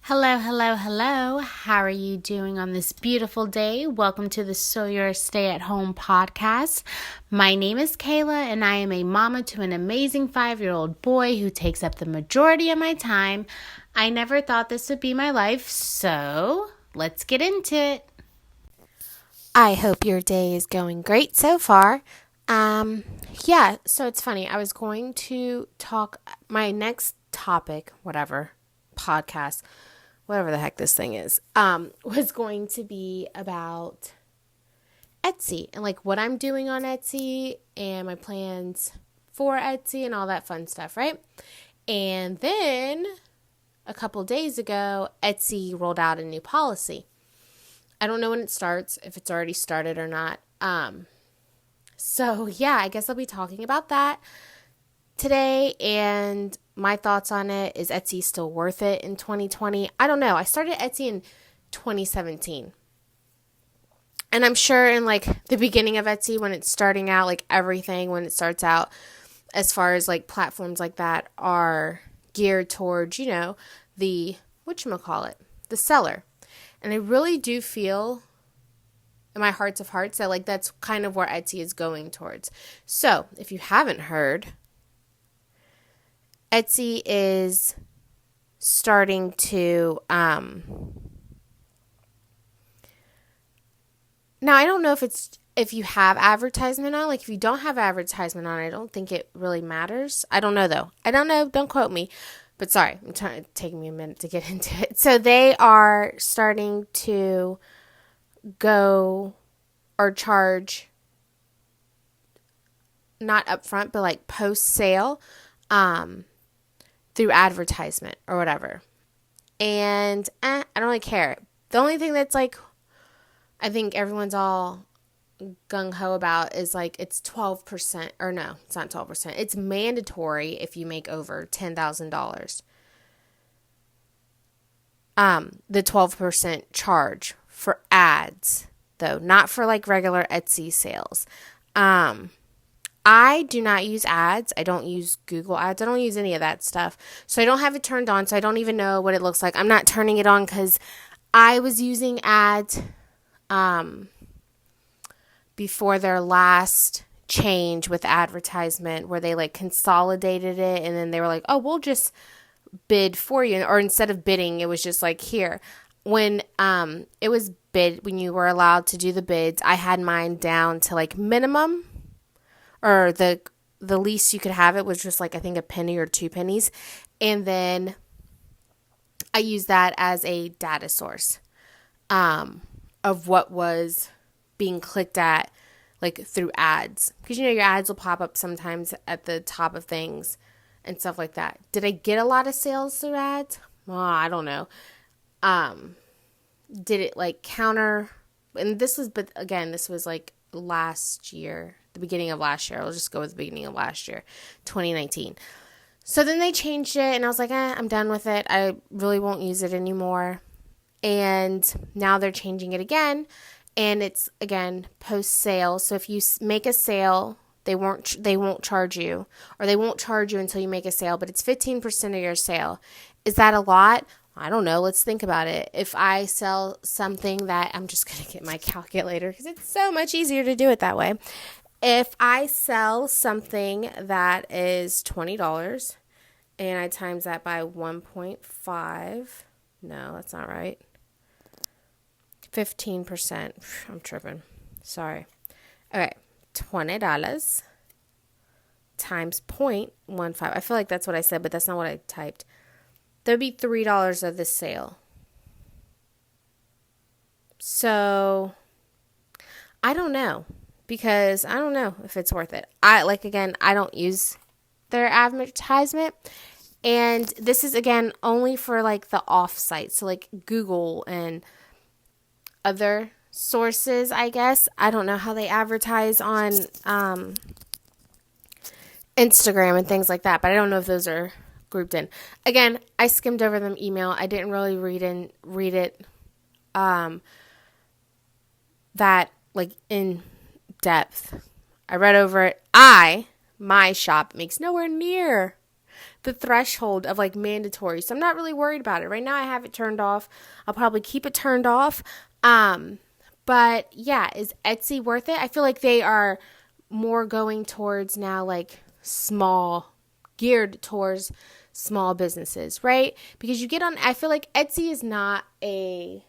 Hello, hello, hello. How are you doing on this beautiful day? Welcome to the So You're Stay at Home podcast. My name is Kayla, and I am a mama to an amazing 5-year-old boy who takes up the majority of my time. I never thought this would be my life, so let's get into it. I hope your day is going great so far. So it's funny. I was going to talk my next topic, podcast, whatever the heck this thing is, was going to be about Etsy and like what I'm doing on Etsy and my plans for Etsy and all that fun stuff, right? And then a couple days ago, Etsy rolled out a new policy. I don't know when it starts, if it's already started or not. I guess I'll be talking about that today, and my thoughts on it. Is Etsy still worth it in 2020? I don't know. I started Etsy in 2017. And I'm sure in like the beginning of Etsy, when it's starting out, like everything, when it starts out, as far as like platforms like that are geared towards, the, the seller. And I really do feel in my hearts of hearts that like that's kind of where Etsy is going towards. So if you haven't heard, Etsy is starting to now I don't know if you have advertisement on. Like if you don't have advertisement on, I don't think it really matters. I don't know though. I don't know. Don't quote me. But sorry, taking me a minute to get into it. So they are starting to go or charge not upfront, but like post sale through advertisement or whatever. And I don't really care. The only thing that's like, I think everyone's all gung-ho about is like it's 12%, or no, it's not 12%. It's mandatory if you make over $10,000. The 12% charge for ads, though, not for like regular Etsy sales. I do not use ads. I don't use Google ads. I don't use any of that stuff. So I don't have it turned on, so I don't even know what it looks like. I'm not turning it on because I was using ads before their last change with advertisement where they like consolidated it, and then they were like, oh, we'll just bid for you. Or instead of bidding, it was just like, here. When it was bid, when you were allowed to do the bids, I had mine down to like minimum, or the least you could have it was just like I think a penny or 2 pennies, and then I used that as a data source of what was being clicked at, like through ads, because your ads will pop up sometimes at the top of things and stuff like that. Did I get a lot of sales through ads? Well, I don't know. Did it like counter? And this was like last year, the beginning of last year. I'll just go with the beginning of last year, 2019. So then they changed it, and I was like, I'm done with it. I really won't use it anymore. And now they're changing it again, and it's again post sale. So if you make a sale, they won't charge you, or they won't charge you until you make a sale, but it's 15% of your sale. Is that a lot? I don't know. Let's think about it. If I sell something that, I'm just going to get my calculator because it's so much easier to do it that way. If I sell something that is $20 and I times that by 1.5, no, that's not right. 15%. I'm tripping. Sorry. Okay. $20 times 0.15. I feel like that's what I said, but that's not what I typed. There would be $3 of the sale. So I don't know, because I don't know if it's worth it. I don't use their advertisement. And this is, again, only for like the off-site. So like Google and other sources, I guess. I don't know how they advertise on Instagram and things like that, but I don't know if those are grouped in. Again, I skimmed over them email. I didn't really read it that like in depth. I read over it. My shop makes nowhere near the threshold of like mandatory. So I'm not really worried about it. Right now I have it turned off. I'll probably keep it turned off. But yeah, is Etsy worth it? I feel like they are more going towards now like geared towards small businesses, right? Because I feel like Etsy is not a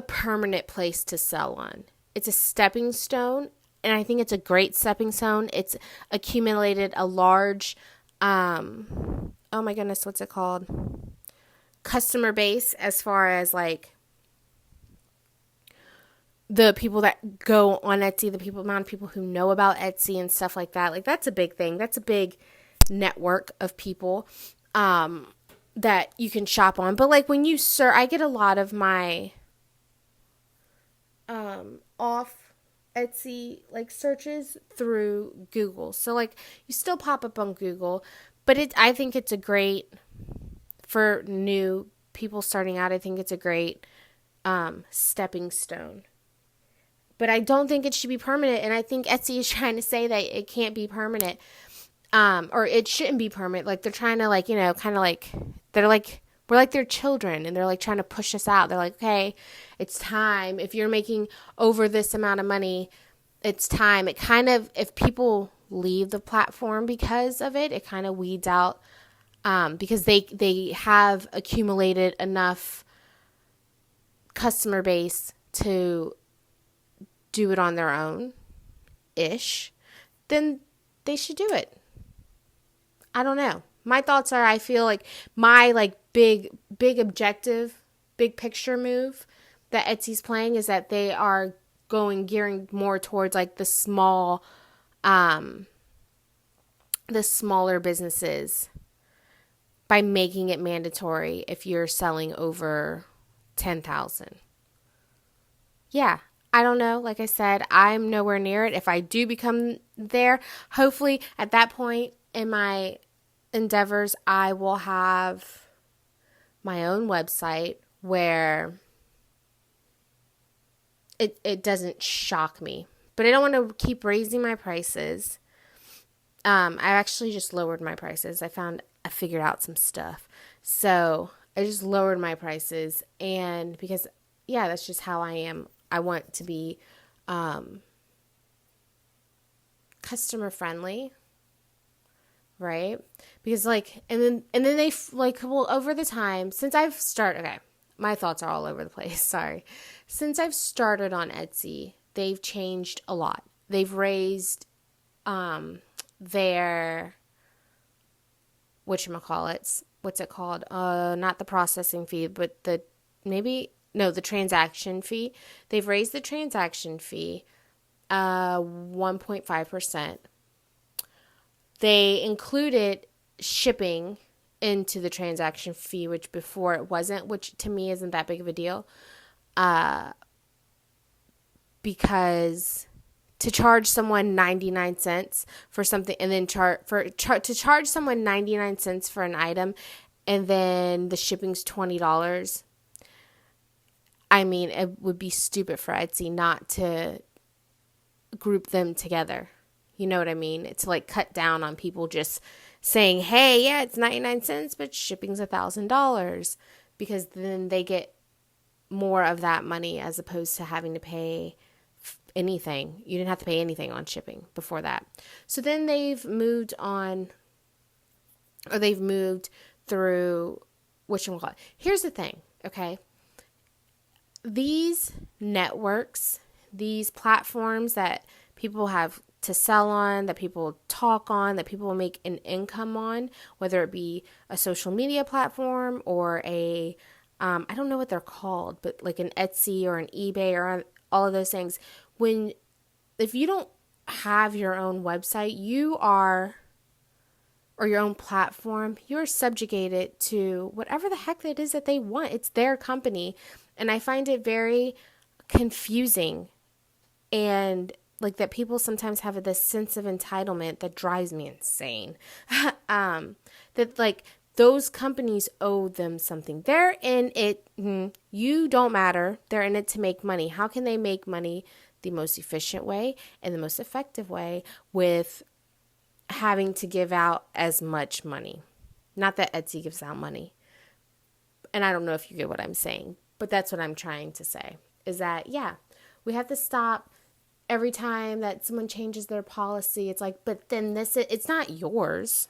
permanent place to sell on. It's a stepping stone, and I think it's a great stepping stone. It's accumulated a large, oh my goodness, what's it called? Customer base, as far as like the people that go on Etsy, amount of people who know about Etsy and stuff like that. Like, that's a big thing. That's a big network of people that you can shop on. But like when you search, I get a lot of my off Etsy like searches through Google. So like you still pop up on Google, but I think it's a great, for new people starting out, I think it's a great stepping stone. But I don't think it should be permanent, and I think Etsy is trying to say that it can't be permanent, or it shouldn't be permanent. Like, they're trying to, like, kind of like, they're like, we're like their children, and they're like trying to push us out. They're like, okay, it's time. If you're making over this amount of money, it's time. It kind of, if people leave the platform because of it, it kind of weeds out, because they have accumulated enough customer base to do it on their own ish, then they should do it. I don't know. My thoughts are, I feel like my like big objective, big picture move that Etsy's playing is that they are gearing more towards like the smaller businesses by making it mandatory if you're selling over 10,000. Yeah. I don't know. Like I said, I'm nowhere near it. If I do become there, hopefully at that point in my endeavors, I will have my own website where it doesn't shock me. But I don't want to keep raising my prices. I actually just lowered my prices. I figured out some stuff. So I just lowered my prices, and because, yeah, that's just how I am. I want to be customer friendly, right? Because like, and then they like, well, over the time since I've started, okay, my thoughts are all over the place. Sorry. Since I've started on Etsy, they've changed a lot. They've raised their whatchamacallits, what's it called? Not the processing fee, but the transaction fee. They've raised the transaction fee 1.5%. They included shipping into the transaction fee, which before it wasn't, which to me isn't that big of a deal. Because to charge someone 99 cents for something, and then to charge someone 99 cents for an item, and then the shipping's $20. I mean, it would be stupid for Etsy not to group them together. You know what I mean? It's like cut down on people just saying, hey, yeah, it's 99 cents, but shipping's $1,000, because then they get more of that money as opposed to having to pay anything. You didn't have to pay anything on shipping before that. So then they've moved through whatchamacallit. Here's the thing, okay? These networks, these platforms that people have to sell on, that people talk on, that people make an income on, whether it be a social media platform or I don't know what they're called, but like an Etsy or an eBay or all of those things. If you don't have your own website, or your own platform, you're subjugated to whatever the heck it is that they want. It's their company. And I find it very confusing, and like that people sometimes have this sense of entitlement that drives me insane. That like those companies owe them something. They're in it. You don't matter. They're in it to make money. How can they make money the most efficient way and the most effective way with having to give out as much money. Not that Etsy gives out money. And I don't know if you get what I'm saying, but that's what I'm trying to say, is that, yeah, we have to stop every time that someone changes their policy. It's like, but then it's not yours.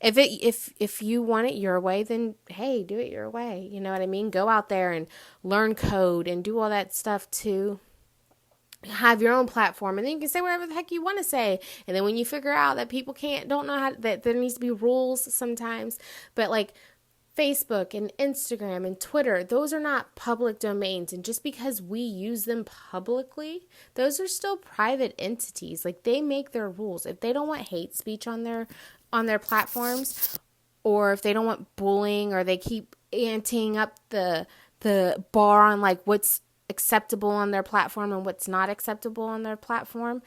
If you want it your way, then hey, do it your way. You know what I mean? Go out there and learn code and do all that stuff to have your own platform, and then you can say whatever the heck you want to say. And then when you figure out that people don't know how, that there needs to be rules sometimes, but like Facebook and Instagram and Twitter, those are not public domains. And just because we use them publicly, those are still private entities. Like, they make their rules. If they don't want hate speech on their platforms, or if they don't want bullying, or they keep anteing up the bar on like what's acceptable on their platform and what's not acceptable on their platform,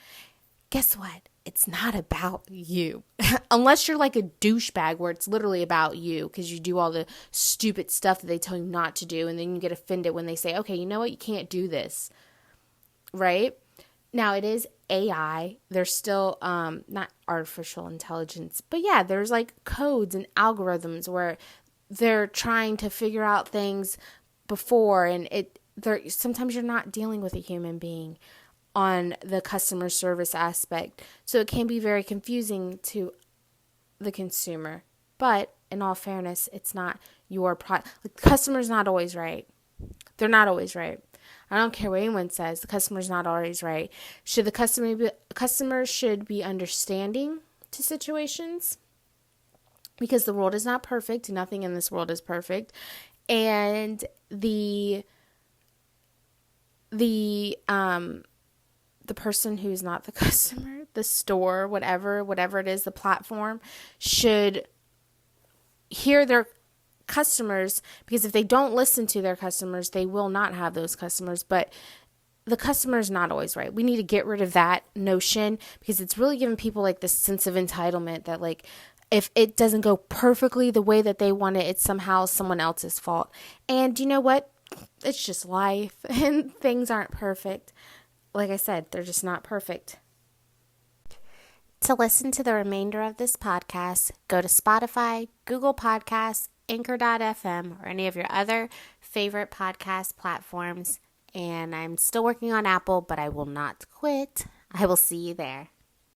guess what? It's not about you. Unless you're like a douchebag where it's literally about you because you do all the stupid stuff that they tell you not to do, and then you get offended when they say, okay, you know what? You can't do this. Right? Now, it is AI. There's still not artificial intelligence, but yeah, there's like codes and algorithms where they're trying to figure out things before, and sometimes you're not dealing with a human being on the customer service aspect. So it can be very confusing to the consumer. But in all fairness, it's not your product. The customer's not always right. They're not always right. I don't care what anyone says. The customer's not always right. Customers should be understanding to situations, because the world is not perfect. Nothing in this world is perfect. And the person who's not the customer, the store, whatever it is, the platform, should hear their customers, because if they don't listen to their customers, they will not have those customers. But the customer is not always right. We need to get rid of that notion, because it's really giving people like this sense of entitlement that like, if it doesn't go perfectly the way that they want it, it's somehow someone else's fault. And you know what? It's just life, and things aren't perfect. Like I said, they're just not perfect. To listen to the remainder of this podcast, go to Spotify, Google Podcasts, Anchor.fm, or any of your other favorite podcast platforms. And I'm still working on Apple, but I will not quit. I will see you there.